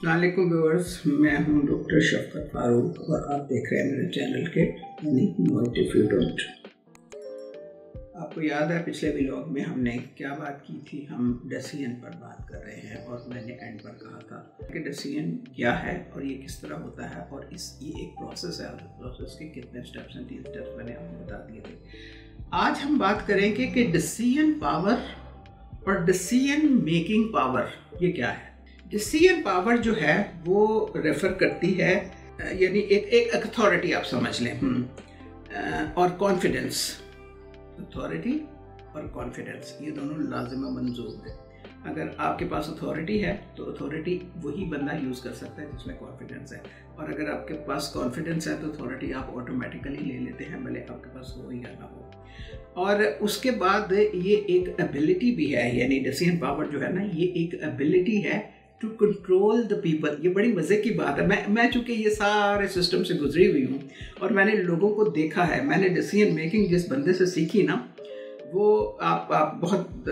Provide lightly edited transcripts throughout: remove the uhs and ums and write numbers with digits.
वालेकुम व्यूअर्स, मैं हूं डॉक्टर शफकत फारूक और आप देख रहे हैं मेरे चैनल के नॉट इफ यू डोंट। आपको याद है पिछले व्लॉग में हमने क्या बात की थी? हम डेसियन पर बात कर रहे हैं और मैंने एंड पर कहा था कि डेसियन क्या है और ये किस तरह होता है और ये एक प्रोसेस है। प्रोसेस के कितने स्टेप्स हैं? 3 स्टेप्स मैंने आपको बता दिए थे। आज हम बात करेंगे कि डिसीजन पावर और डिसीजन मेकिंग पावर ये क्या है। डिसीजन पावर जो है वो रेफर करती है, यानी एक अथॉरिटी आप समझ लें, और कॉन्फिडेंस। अथॉरिटी और कॉन्फिडेंस ये दोनों लाजिम मंजूर है। अगर आपके पास अथॉरिटी है तो अथॉरिटी वही बंदा यूज़ कर सकता है जिसमें कॉन्फिडेंस है, और अगर आपके पास कॉन्फिडेंस है तो अथॉरिटी आप ऑटोमेटिकली ले लेते हैं, भले आपके पास हो या ना हो। और उसके बाद ये एक एबिलिटी भी है, यानी डिसीजन पावर जो है ना, ये एक एबिलिटी है टू कंट्रोल द पीपल। ये बड़ी मज़े की बात है। मैं चूँकि ये सारे सिस्टम से गुजरी हुई हूँ और मैंने लोगों को देखा है, मैंने डिसीजन मेकिंग जिस बंदे से सीखी ना, वो आप बहुत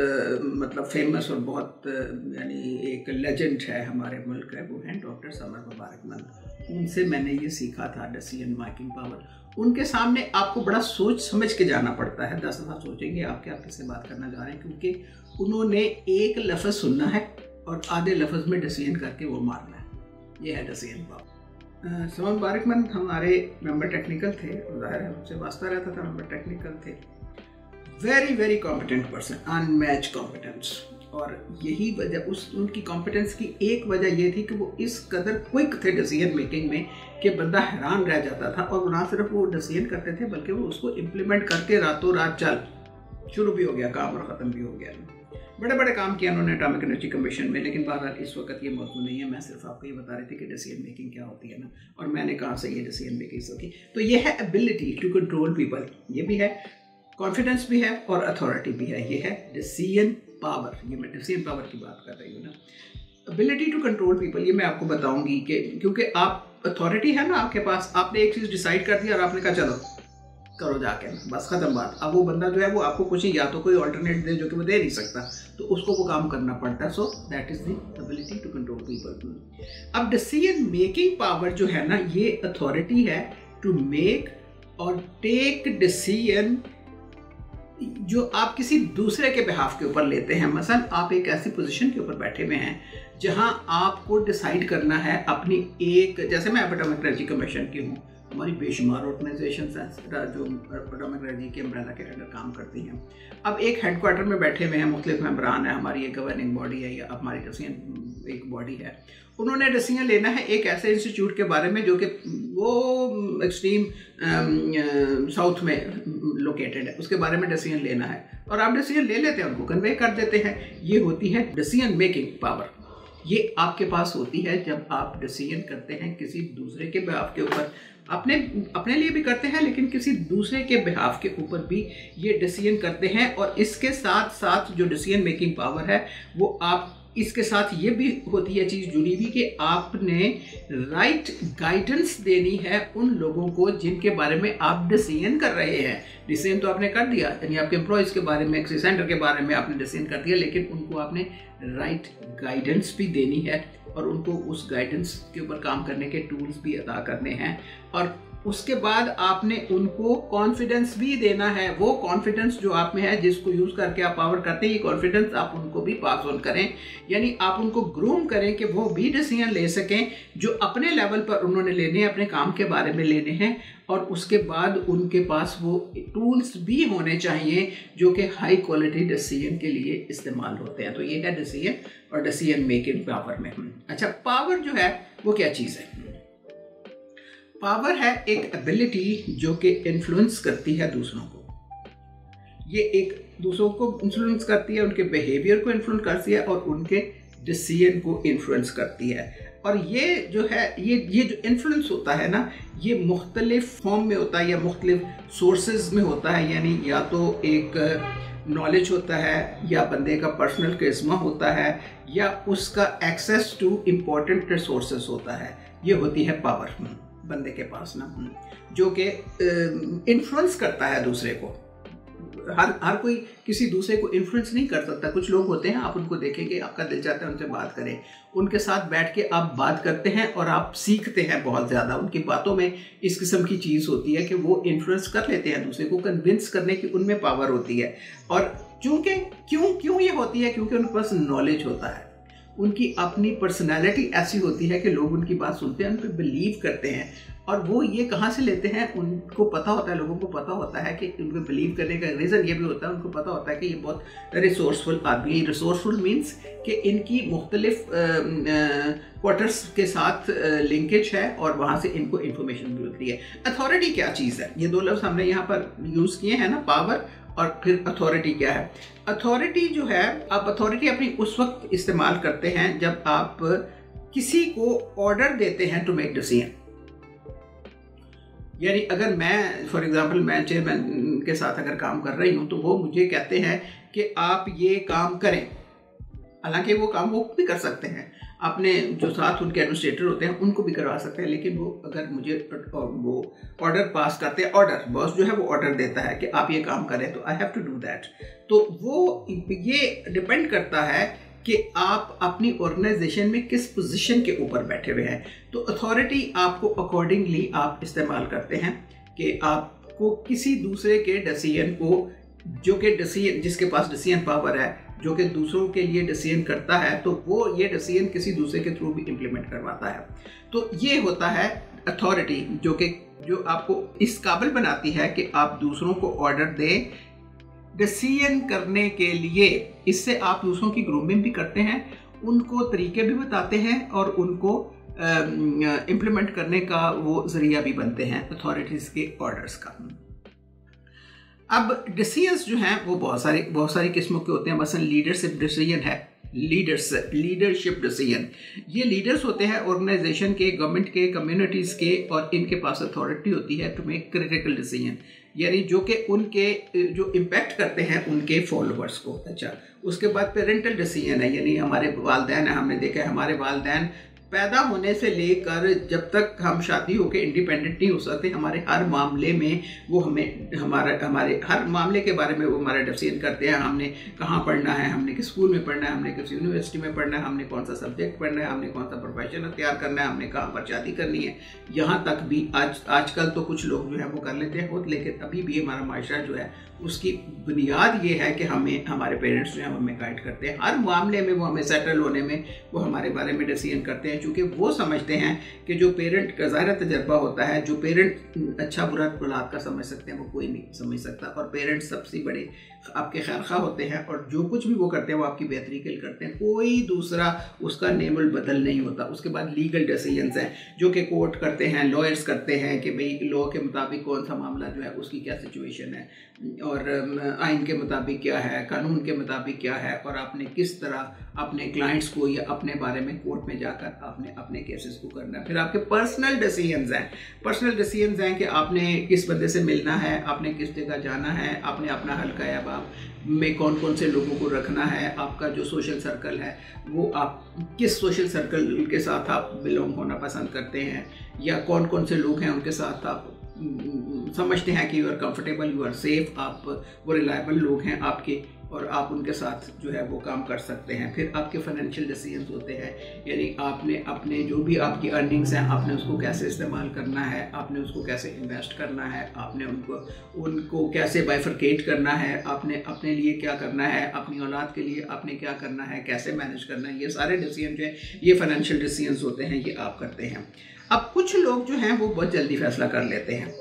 मतलब फेमस और बहुत यानी एक लेजेंड है हमारे मुल्क है, वो हैं डॉक्टर समर मुबारकमंद। उनसे मैंने ये सीखा था डिसीजन मेकिंग पावर। उनके सामने आपको बड़ा सोच समझ के जाना पड़ता है। 10 दफ़ा सोचेंगे आप क्या किससे बात करना चाह रहे हैं, क्योंकि उन्होंने एक लफ्ज़ सुनना है और आधे लफ्ज़ में डिसीजन करके वो मारना है। ये है डिसीजन पावर। समर मुबारकमंद हमारे मेंबर टेक्निकल थे, ज़ाहिर है उनसे वास्ता रहता था, मेंबर टेक्निकल थे। Very very competent person, unmatch competence. और यही वजह उनकी कॉम्पिटेंस की एक वजह ये थी कि वो इस कदर क्विक थे डिसीजन मेकिंग में कि बंदा हैरान रह जाता था। और ना सिर्फ वो डिसीजन करते थे बल्कि वो उसको इम्प्लीमेंट करके रातों रात चल शुरू भी हो गया काम और ख़त्म भी हो गया। बड़े बड़े काम किया उन्होंने एटॉमिक एनर्जी कमीशन में, लेकिन बहरहाल इस वक्त ये मौजूद नहीं है। मैं सिर्फ आपको ये बता रही थी कि डिसीजन मेकिंग क्या होती है ना, और मैंने कहाँ से ये डिसीजन मेकिंग सीखी। तो ये है एबिलिटी टू कंट्रोल पीपल, ये भी है, कॉन्फिडेंस भी है और अथॉरिटी भी है। ये है डिसीजन पावर। ये मैं डिसीजन पावर की बात कर रही हूँ ना। एबिलिटी टू कंट्रोल पीपल ये मैं आपको बताऊंगी कि क्योंकि आप अथॉरिटी है ना आपके पास, आपने एक चीज़ डिसाइड कर दिया और आपने कहा चलो करो जाके, बस खत्म बात। अब वो बंदा जो है वो आपको कुछ ही या तो कोई ऑल्टरनेट दे जो कि वो दे नहीं सकता, तो उसको वो काम करना पड़ता है। So that is the ability to control people. अब डिसीजन मेकिंग पावर जो है ना, ये अथॉरिटी है टू मेक और टेक डिसीजन जो आप किसी दूसरे के बिहाफ के ऊपर लेते हैं। मसलन आप एक ऐसी पोजीशन के ऊपर बैठे हुए हैं जहां आपको डिसाइड करना है अपनी एक, जैसे मैं एटॉमिक एनर्जी कमीशन की हूँ, हमारी बेशुमार ऑर्गेनाइजेशन जो एटॉमिक एनर्जी के अम्ब्रेला के अंडर काम करती हैं। अब एक हेडक्वार्टर में बैठे हुए हैं, मुख्तलिफ मेंबरान है, हमारी एक गवर्निंग बॉडी है या हमारी डिसीजन एक बॉडी है। उन्होंने डिसीजन लेना है एक ऐसे इंस्टीट्यूट के बारे में जो कि वो एक्सट्रीम साउथ में लोकेटेड है, उसके बारे में डिसीजन लेना है, और आप डिसीजन ले लेते हैं, उनको कन्वे कर देते हैं। ये होती है डिसीजन मेकिंग पावर। ये आपके पास होती है जब आप डिसीजन करते हैं किसी दूसरे के बिहाफ के ऊपर। अपने लिए भी करते हैं, लेकिन किसी दूसरे के बिहाफ के ऊपर भी ये डिसीजन करते हैं। और इसके साथ साथ जो डिसीजन मेकिंग पावर है वो आप, इसके साथ ये भी होती है चीज़ जुड़ी हुई कि आपने राइट गाइडेंस देनी है उन लोगों को जिनके बारे में आप डिसीजन कर रहे हैं। डिसीजन तो आपने कर दिया, यानी आपके एम्प्लॉयज़ के बारे में, किसी सेंटर के बारे में आपने डिसीजन कर दिया, लेकिन उनको आपने राइट गाइडेंस भी देनी है और उनको उस गाइडेंस के ऊपर काम करने के टूल्स भी अदा करने हैं। और उसके बाद आपने उनको कॉन्फिडेंस भी देना है। वो कॉन्फिडेंस जो आप में है, जिसको यूज़ करके आप पावर करते हैं, ये कॉन्फिडेंस आप उनको भी पास ऑन करें, यानी आप उनको ग्रूम करें कि वो भी डिसीजन ले सकें जो अपने लेवल पर उन्होंने लेने हैं, अपने काम के बारे में लेने हैं। और उसके बाद उनके पास वो टूल्स भी होने चाहिए जो कि हाई क्वालिटी डिसीजन के लिए इस्तेमाल होते हैं। तो ये है डिसीजन और डिसीजन मेकिंग पावर में। अच्छा, पावर जो है वो क्या चीज़ है? पावर है एक एबिलिटी जो कि इन्फ्लुएंस करती है दूसरों को। ये एक दूसरों को इन्फ्लुएंस करती है, उनके बिहेवियर को इन्फ्लुएंस करती है और उनके डिसीजन को इन्फ्लुएंस करती है। और ये जो है, ये जो इन्फ्लुएंस होता है ना, ये मुख्तलिफ फॉर्म में होता है या मुख्तलिफ सोर्सेज में होता है। यानी या तो एक नॉलेज होता है, या बंदे का पर्सनल करिश्मा होता है, या उसका एक्सेस टू इम्पोर्टेंट रिसोर्सेज होता है। ये होती है पावर बंदे के पास ना, जो कि इन्फ्लुएंस करता है दूसरे को। हर कोई किसी दूसरे को इन्फ्लुएंस नहीं कर सकता। कुछ लोग होते हैं, आप उनको देखेंगे, आपका दिल चाहता है उनसे बात करें, उनके साथ बैठ के आप बात करते हैं और आप सीखते हैं बहुत ज़्यादा। उनकी बातों में इस किस्म की चीज़ होती है कि वो इन्फ्लुएंस कर लेते हैं, दूसरे को कन्विंस करने की उनमें पावर होती है। और चूँकि क्यों ये होती है, क्योंकि उनके पास नॉलेज होता है, उनकी अपनी पर्सनैलिटी ऐसी होती है कि लोग उनकी बात सुनते हैं, उन पर बिलीव करते हैं। और वो ये कहाँ से लेते हैं, उनको पता होता है, लोगों को पता होता है कि उनको बिलीव करने का रीज़न ये भी होता है, उनको पता होता है कि ये बहुत रिसोर्सफुल आदमी है। रिसोर्सफुल मीन्स कि इनकी मुख्तलिफ क्वार्टर्स के साथ लिंकेज है और वहाँ से इनको इन्फॉर्मेशन मिलती है। अथॉरिटी क्या चीज़ है, ये दो लफ्ज़ हमने यहाँ पर यूज़ किए हैं ना, पावर और फिर अथॉरिटी क्या है। अथॉरिटी जो है, आप अथॉरिटी अपनी उस वक्त इस्तेमाल करते हैं जब आप किसी को ऑर्डर देते हैं टू मेक डिसीजन। यानी अगर मैं फॉर एग्जांपल मैं चेयरमैन के साथ अगर काम कर रही हूँ तो वो मुझे कहते हैं कि आप ये काम करें, हालांकि वो काम वो भी कर सकते हैं, अपने जो साथ उनके एडमिनिस्ट्रेटर होते हैं उनको भी करवा सकते हैं, लेकिन वो अगर मुझे वो ऑर्डर पास करते हैं, ऑर्डर बॉस जो है वो ऑर्डर देता है कि आप ये काम करें, तो I have to do that. तो वो ये डिपेंड करता है कि आप अपनी ऑर्गेनाइजेशन में किस पोजीशन के ऊपर बैठे हुए हैं। तो अथॉरिटी आपको अकॉर्डिंगली आप इस्तेमाल करते हैं कि आपको किसी दूसरे के डिसीजन को, जो कि डिसीजन जिसके पास डिसीजन पावर है, जो कि दूसरों के लिए डिसीजन करता है, तो वो ये डिसीजन किसी दूसरे के थ्रू भी इम्प्लीमेंट करवाता है। तो ये होता है अथॉरिटी, जो आपको इस काबिल बनाती है कि आप दूसरों को ऑर्डर दें डिसीजन करने के लिए। इससे आप दूसरों की ग्रूमिंग भी करते हैं, उनको तरीके भी बताते हैं और उनको इम्प्लीमेंट करने का वो जरिया भी बनते हैं अथॉरिटीज़ के ऑर्डर्स का। अब डिसीजंस जो हैं वो बहुत सारी किस्मों के होते हैं। मसलन लीडरशिप डिसीजन है, लीडरशिप डिसीजन, ये लीडर्स होते हैं ऑर्गेनाइजेशन के, गवर्नमेंट के, कम्युनिटीज़ के, और इनके पास अथॉरिटी होती है टू मेक क्रिटिकल डिसीजन, यानी जो कि उनके जो इम्पैक्ट करते हैं उनके फॉलोअर्स को। अच्छा, उसके बाद पेरेंटल डिसीजन है, यानी हमारे वालिदैन है, हमने देखा है हमारे वालिदैन पैदा होने से लेकर जब तक हम शादी होकर इंडिपेंडेंट नहीं हो सकते, हमारे हर मामले में वो हमारे हर मामले के बारे में वो हमारा डिसीजन करते हैं। हमने कहाँ पढ़ना है, हमने किस स्कूल में पढ़ना है, हमने किस यूनिवर्सिटी में पढ़ना है, हमने कौन सा सब्जेक्ट पढ़ना है, हमने कौन सा प्रोफेशन अख्तियार करना है, हमने कहाँ पर शादी करनी है। यहाँ तक भी आजकल तो कुछ लोग जो है वो कर लेते हैं, लेकिन अभी भी हमारा माशरा जो है उसकी बुनियाद ये है कि हमारे पेरेंट्स जो हैं हमें गाइड करते हैं हर मामले में, वो हमें सेटल होने में वो हमारे बारे में डिसीजन करते हैं, क्योंकि वो समझते हैं कि जो पेरेंट का ज़ाहिर तजर्बा होता है, जो पेरेंट अच्छा बुरा औलाद का समझ सकते हैं वो कोई नहीं समझ सकता, और पेरेंट्स सबसे बड़े आपके खैरखा होते हैं और जो कुछ भी वो करते हैं वो आपकी बेहतरी के लिए करते हैं, कोई दूसरा उसका नेमल बदल नहीं होता। उसके बाद लीगल डिसीजंस हैं जो कि कोर्ट करते हैं, लॉयर्स करते हैं कि भाई लॉ के मुताबिक कौन सा मामला जो है उसकी क्या सिचुएशन है और आइन के मुताबिक क्या है, कानून के मुताबिक क्या है, और आपने किस तरह अपने क्लाइंट्स को या अपने बारे में कोर्ट में जाकर आपने अपने केसेस को करना है। फिर आपके पर्सनल डिसीजंस हैं, पर्सनल डिसीजंस हैं कि आपने किस बंदे से मिलना है, आपने किस जगह जाना है, आपने अपना हल्का या में कौन कौन से लोगों को रखना है, आपका जो सोशल सर्कल है वो आप किस सोशल सर्कल के साथ आप बिलोंग होना पसंद करते हैं, या कौन कौन से लोग हैं उनके साथ आप समझते हैं कि you are comfortable, you are safe, आप वो रिलायबल लोग हैं आपके और आप उनके साथ जो है वो काम कर सकते हैं। फिर आपके फाइनेंशियल डिसीजंस होते हैं, यानी आपने अपने जो भी आपकी अर्निंग्स हैं आपने उसको कैसे इस्तेमाल करना है, आपने उसको कैसे इन्वेस्ट करना है, आपने उनको कैसे बाइफरकेट करना है, आपने अपने लिए क्या करना है, अपनी औलाद के लिए आपने क्या करना है, कैसे मैनेज करना है। ये सारे डिसीजन जो है ये फाइनेंशियल डिसीजंस होते हैं, ये आप करते हैं। अब कुछ लोग जो हैं वो बहुत जल्दी फैसला कर लेते हैं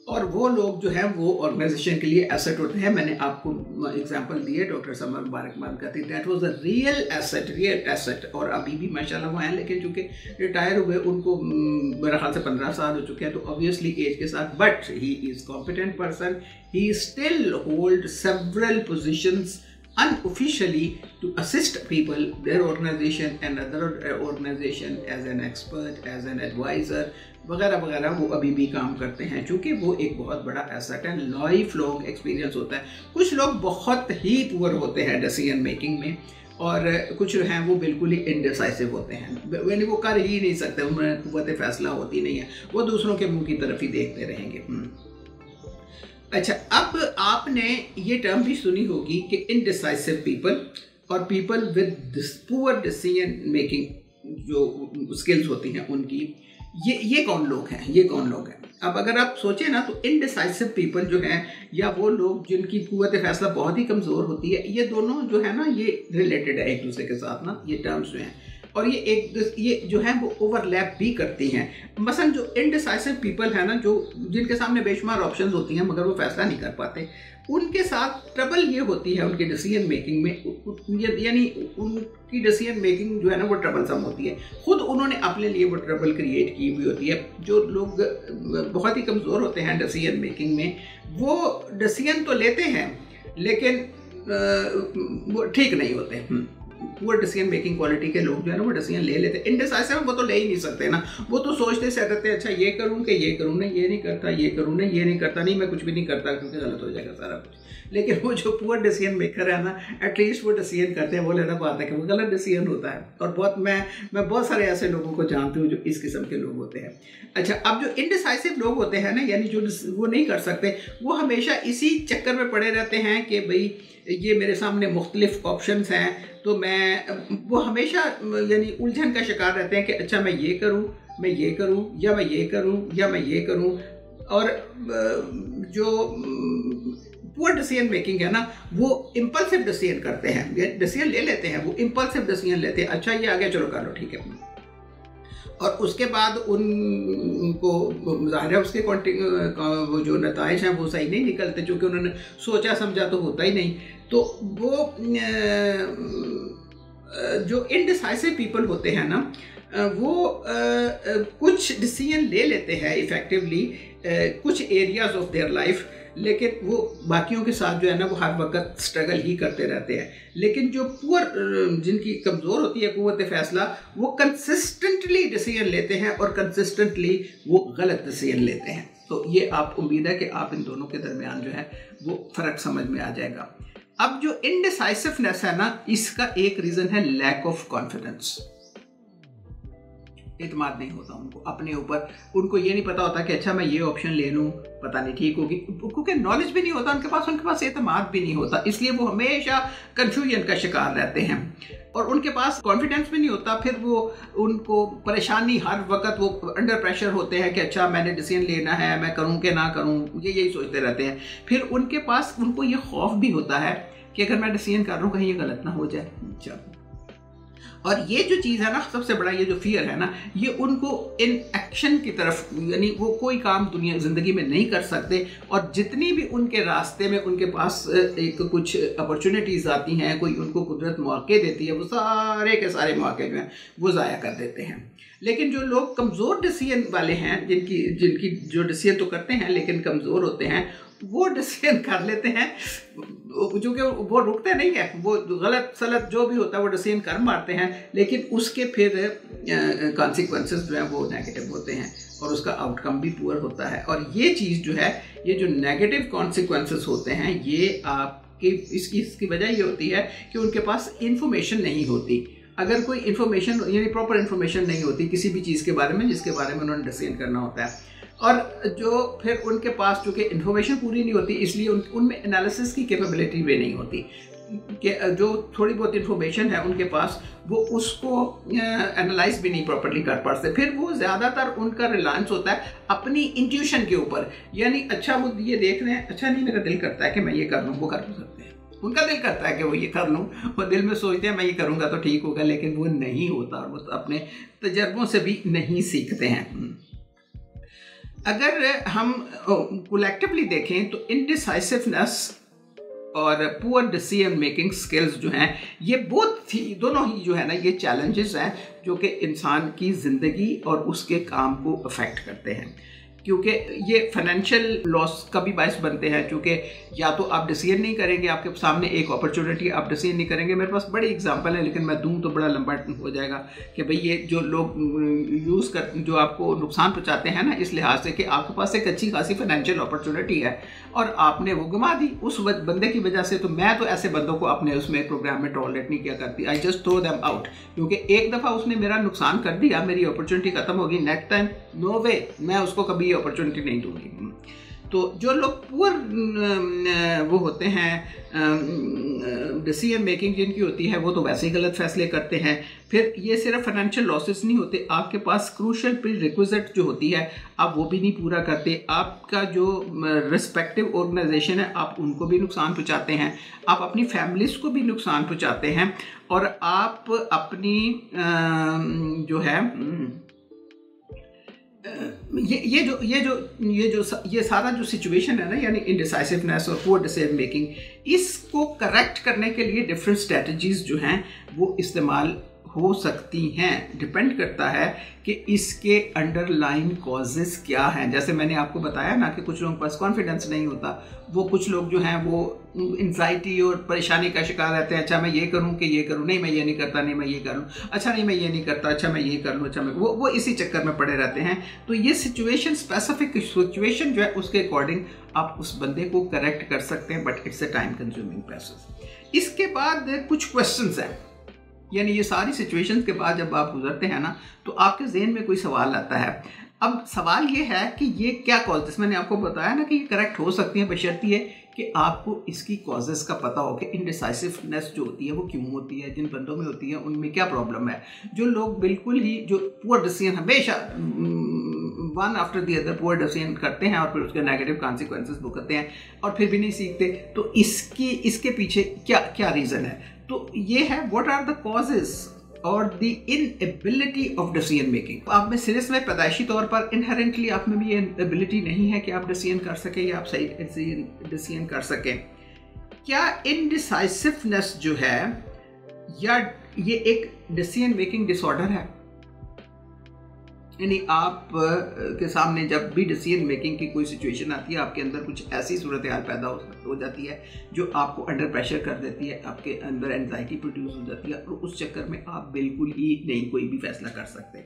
और वो लोग जो हैं वो ऑर्गेनाइजेशन के लिए एसेट होते हैं। मैंने आपको एग्जांपल दिए, डॉक्टर समर मुबारक मान कहते हैं that was a real asset, और अभी भी माशाल्लाह वो हैं, लेकिन चूंकि रिटायर हुए उनको मेरा ख्याल से 15 साल हो चुके हैं, तो ऑब्वियसली एज के साथ, but he is competent person, he still hold several positions unofficially to assist people, their organization and other organization as an expert, as an advisor वगैरह वगैरह, वो अभी भी काम करते हैं, चूँकि वो एक बहुत बड़ा एसेट है, लाइफ लॉन्ग एक्सपीरियंस होता है। कुछ लोग बहुत ही पुअर होते हैं डिसीजन मेकिंग में और कुछ हैं वो बिल्कुल ही इनडिसाइसिव होते हैं, यानी वो कर ही नहीं सकते, उनमें कुव्वत फैसला होती नहीं है, वो दूसरों के मुंह की तरफ ही देखते रहेंगे। अच्छा, अब आपने ये टर्म भी सुनी होगी कि इनडिसाइसिव पीपल और people with poor decision making जो स्किल्स होती हैं उनकी, ये कौन लोग हैं, ये कौन लोग हैं। अब अगर आप सोचें ना तो इनडिसाइसिव पीपल जो हैं या वो लोग जिनकी कुव्वत फैसला बहुत ही कमज़ोर होती है, ये दोनों जो है ना ये रिलेटेड है एक दूसरे के साथ ना, ये टर्म्स जो हैं, और ये जो है वो ओवरलैप भी करती हैं। मसलन जो इनडिसाइसिव पीपल है ना, जो जिनके सामने बेशुमार ऑप्शंस होती हैं मगर वो फैसला नहीं कर पाते, उनके साथ ट्रबल ये होती है उनके डिसीजन मेकिंग में, यानी उनकी डिसीजन मेकिंग जो है ना वो ट्रबलसम होती है। खुद उन्होंने अपने लिए वो ट्रबल क्रिएट की हुई होती है। जो लोग बहुत ही कमज़ोर होते हैं डिसीजन मेकिंग में, वो डिसीजन तो लेते हैं लेकिन वो ठीक नहीं होते। वो डिसीजन मेकिंग क्वालिटी के लोग जो है ना वो डिसीजन ले लेते हैं। इनडिसाइसिव वो तो ले ही नहीं सकते ना, वो तो सोचते से रहते हैं अच्छा ये करूँ कि ये करूँ, नहीं ये नहीं करता, ये करूँ नहीं ये नहीं करता, नहीं मैं कुछ भी नहीं करता क्योंकि गलत हो जाएगा सारा कुछ। लेकिन वो जो पुअर डिसीजन मेकर है ना, एटलीस्ट वो डिसीजन करते हैं, वो लेना बात है कि वो गलत डिसीजन होता है। और मैं बहुत सारे ऐसे लोगों को जानती हूँ जो इस किस्म के लोग होते हैं। अच्छा, अब जो इनडिसाइसिव लोग होते हैं ना, यानी जो वो नहीं कर सकते, वो हमेशा इसी चक्कर में पड़े रहते हैं कि भाई ये मेरे सामने मुख्तलिफ ऑप्शंस हैं, तो वो हमेशा यानी उलझन का शिकार रहते हैं कि अच्छा मैं ये करूं, मैं ये करूं, या मैं ये करूं, या मैं ये करूं। और जो पुअर डिसीजन मेकिंग है ना, वो इम्पल्सिव डिसीजन करते हैं, डिसीजन ले लेते हैं, वो इम्पल्सिव डिसीजन लेते हैं, अच्छा ये आ गया चलो कर लो ठीक है। और उसके बाद उनको ज़ाहिर है उसके वो जो नताइज हैं वो सही नहीं निकलते, चूँकि उन्होंने सोचा समझा तो होता ही नहीं। तो वो जो इनडिसाइसिव पीपल होते हैं ना, वो कुछ डिसीजन ले लेते हैं इफ़ेक्टिवली कुछ एरियाज ऑफ देयर लाइफ, लेकिन वो बाकियों के साथ जो है ना वो हर वक्त स्ट्रगल ही करते रहते हैं। लेकिन जो पुअर जिनकी कमज़ोर होती है कुव्वत फैसला, वो कंसिस्टेंटली डिसीजन लेते हैं और कंसिस्टेंटली वो गलत डिसीजन लेते हैं। तो ये आप उम्मीद है कि आप इन दोनों के दरमियान जो है वो फ़र्क समझ में आ जाएगा। अब जो इनडिसाइसिवनेस है ना, इसका एक रीज़न है लैक ऑफ कॉन्फिडेंस। एतमाद नहीं होता उनको अपने ऊपर, उनको ये नहीं पता होता कि अच्छा मैं ये ऑप्शन ले लूँ पता नहीं ठीक होगी, क्योंकि नॉलेज भी नहीं होता उनके पास एतमाद भी नहीं होता, इसलिए वो हमेशा कन्फ्यूजन का शिकार रहते हैं। और उनके पास कॉन्फिडेंस भी नहीं होता, फिर वो उनको परेशानी, हर वक्त वो अंडर प्रेशर होते हैं कि अच्छा मैंने डिसीजन लेना है, मैं करूँ कि ना करूँ, यही सोचते रहते हैं। फिर उनको ये खौफ भी होता है कि अगर मैं डिसीजन कर रहा हूँ कहीं ये गलत ना हो जाए। अच्छा, और ये जो चीज़ है ना, सबसे बड़ा ये जो फियर है ना, ये उनको इन एक्शन की तरफ, यानी वो कोई काम दुनिया ज़िंदगी में नहीं कर सकते, और जितनी भी उनके रास्ते में उनके पास एक कुछ अपॉर्चुनिटीज़ आती हैं, कोई उनको कुदरत मौके देती है, वो सारे के सारे मौके जो हैं वो ज़ाया कर देते हैं। लेकिन जो लोग कमज़ोर डिसीजन वाले हैं, जिनकी जो डिसीजन तो करते हैं लेकिन कमज़ोर होते हैं, वो डिसीजन कर लेते हैं, जो कि वो रुकते नहीं है, वो गलत सलत जो भी होता है वो डिसीजन कर मारते हैं, लेकिन उसके फिर कॉन्सिक्वेंसेस जो है वो नेगेटिव होते हैं और उसका आउटकम भी पुअर होता है। और ये चीज़ जो है, ये जो नेगेटिव कॉन्सिक्वेंसेस होते हैं, ये आपकी इसकी वजह ये होती है कि उनके पास इंफॉर्मेशन नहीं होती। अगर कोई इन्फॉर्मेशन यानी प्रॉपर इन्फॉर्मेशन नहीं होती किसी भी चीज़ के बारे में जिसके बारे में उन्होंने डिसीजन करना होता है, और जो फिर उनके पास चूँकि इन्फॉर्मेशन पूरी नहीं होती, इसलिए उनमें एनालिसिस की कैपेबिलिटी भी नहीं होती कि जो थोड़ी बहुत इन्फॉर्मेशन है उनके पास, वो उसको एनालाइज भी नहीं प्रॉपर्ली कर पाते। फिर वो ज़्यादातर उनका रिलायंस होता है अपनी इंट्यूशन के ऊपर, यानी अच्छा वो ये देख रहे हैं, अच्छा नहीं मेरा दिल करता है कि मैं ये कर लूँ, वो कर सकते हैं, उनका दिल करता है कि वो ये कर लूँ, वो दिल में सोचते हैं मैं ये करूँगा तो ठीक होगा, लेकिन वो नहीं होता और वो अपने तजर्बों से भी नहीं सीखते हैं। अगर हम कलेक्टिवली देखें तो इनडिसाइसिवनेस और पुअर डिसीजन मेकिंग स्किल्स जो हैं, ये दोनों ही जो है ना, ये चैलेंजेस हैं जो कि इंसान की ज़िंदगी और उसके काम को अफेक्ट करते हैं, क्योंकि ये फाइनेंशियल लॉस का भी बायस बनते हैं। क्योंकि या तो आप डिसीजन नहीं करेंगे, आपके सामने एक अपॉर्चुनिटी, आप डिसीजन नहीं करेंगे। मेरे पास बड़ी एग्जांपल है, लेकिन मैं दूं तो बड़ा लंबा हो जाएगा कि भाई ये जो लोग जो आपको नुकसान पहुंचाते हैं ना, इस लिहाज से कि आपके पास एक अच्छी खासी फाइनेंशियल अपॉर्चुनिटी है और आपने वो गंवा दी उस बंदे की वजह से। तो मैं तो ऐसे बंदों को अपने उसमें प्रोग्राम में टॉलरेट नहीं किया करती, I just throw them out, क्योंकि एक दफ़ा उसने मेरा नुकसान कर दिया, मेरी अपॉर्चुनिटी खत्म होगी, नेक्स्ट टाइम नो वे मैं उसको कभी अपॉर्चुनिटी नहीं दूंगी। तो जो लोग पुअर वो होते हैं डिसीजन मेकिंग जिनकी होती है, वो तो वैसे ही गलत फैसले करते हैं। फिर ये सिर्फ फाइनेंशियल लॉसेस नहीं होते, आपके पास क्रूशल प्रीरिक्विजिट जो होती है आप वो भी नहीं पूरा करते, आपका जो रिस्पेक्टिव ऑर्गेनाइजेशन है आप उनको भी नुकसान पहुंचाते हैं, आप अपनी फैमिलीज को भी नुकसान पहुंचाते हैं, और आप अपनी जो है ये सारा जो सिचुएशन है ना, यानी इनडिसाइसिवनेस और पुअर डिसीजन मेकिंग, इसको करेक्ट करने के लिए डिफरेंट स्ट्रेटजीज जो हैं वो इस्तेमाल हो सकती हैं। डिपेंड करता है कि इसके अंडरलाइन कॉजेस क्या हैं। जैसे मैंने आपको बताया ना कि कुछ लोगों के पास कॉन्फिडेंस नहीं होता, वो कुछ लोग जो हैं वो एंजाइटी और परेशानी का शिकार रहते हैं। अच्छा मैं ये करूं कि ये करूं, नहीं मैं ये नहीं करता, नहीं मैं ये कर लूं, अच्छा नहीं मैं ये नहीं करता, अच्छा मैं ये कर लूं, अच्छा मैं वो इसी चक्कर में पड़े रहते हैं। तो ये सिचुएशन, स्पेसिफिक सिचुएशन जो है उसके अकॉर्डिंग आप उस बंदे को करेक्ट कर सकते हैं, but it's a time consuming process. इसके बाद कुछ क्वेश्चंस हैं, यानी ये सारी सिचुएशंस के बाद जब आप गुजरते हैं ना तो आपके जहन में कोई सवाल आता है। अब सवाल ये है कि ये क्या कॉजेस, मैंने आपको बताया ना कि ये करेक्ट हो सकती है बशर्ते ये कि आपको इसकी कॉजेस का पता हो कि इनडिसाइसिवनेस जो होती है वो क्यों होती है, जिन बंदों में होती है उनमें क्या प्रॉब्लम है। जो लोग बिल्कुल ही जो पुअर डिसीजन हमेशा one after the other poor decision करते हैं और फिर उसके नेगेटिव कॉन्सिक्वेंसेस भुगतते हैं और फिर भी नहीं सीखते, तो इसके पीछे क्या रीज़न है। तो ये है व्हाट आर द कॉजेस और the inability of decision making. आप में सीरियस में पैदाइशी तौर पर इनहेरेंटली आप में भी ये एबिलिटी नहीं है कि आप डिसीजन कर सकें या आप सही डिसीजन कर सकें। क्या इनडिसाइसिवनेस जो है या ये एक डिसीजन मेकिंग डिसऑर्डर है, यानी आप के सामने जब भी डिसीजन मेकिंग की कोई सिचुएशन आती है आपके अंदर कुछ ऐसी सूरत हाल पैदा हो जाती है जो आपको अंडर प्रेशर कर देती है, आपके अंदर एंजाइटी प्रोड्यूस हो जाती है और उस चक्कर में आप बिल्कुल ही नहीं कोई भी फैसला कर सकते।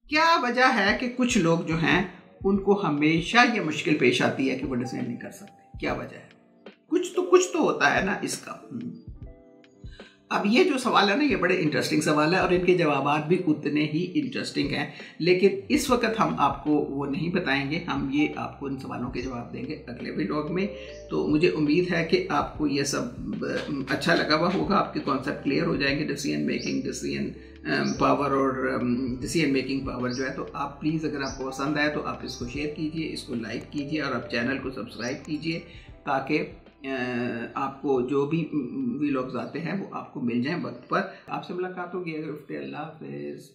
क्या वजह है कि कुछ लोग जो हैं उनको हमेशा ये मुश्किल पेश आती है कि वो डिसीजन नहीं कर सकते? क्या वजह है? कुछ तो होता है ना इसका। अब ये जो सवाल है ना ये बड़े इंटरेस्टिंग सवाल है और इनके जवाब भी उतने ही इंटरेस्टिंग हैं, लेकिन इस वक्त हम आपको वो नहीं बताएंगे, हम ये आपको इन सवालों के जवाब देंगे अगले व्लॉग में। तो मुझे उम्मीद है कि आपको ये सब अच्छा लगा हुआ होगा, आपके कॉन्सेप्ट क्लियर हो जाएंगे डिसीजन मेकिंग, डिसीजन पावर और डिसीजन मेकिंग पावर जो है। तो आप प्लीज़ अगर आपको पसंद आए तो आप इसको शेयर कीजिए, इसको लाइक कीजिए और आप चैनल को सब्सक्राइब कीजिए ताकि आपको जो भी व्लॉग्स आते हैं वो आपको मिल जाएं वक्त पर। आपसे मुलाकात होगी। अल्लाह हाफ़िज़।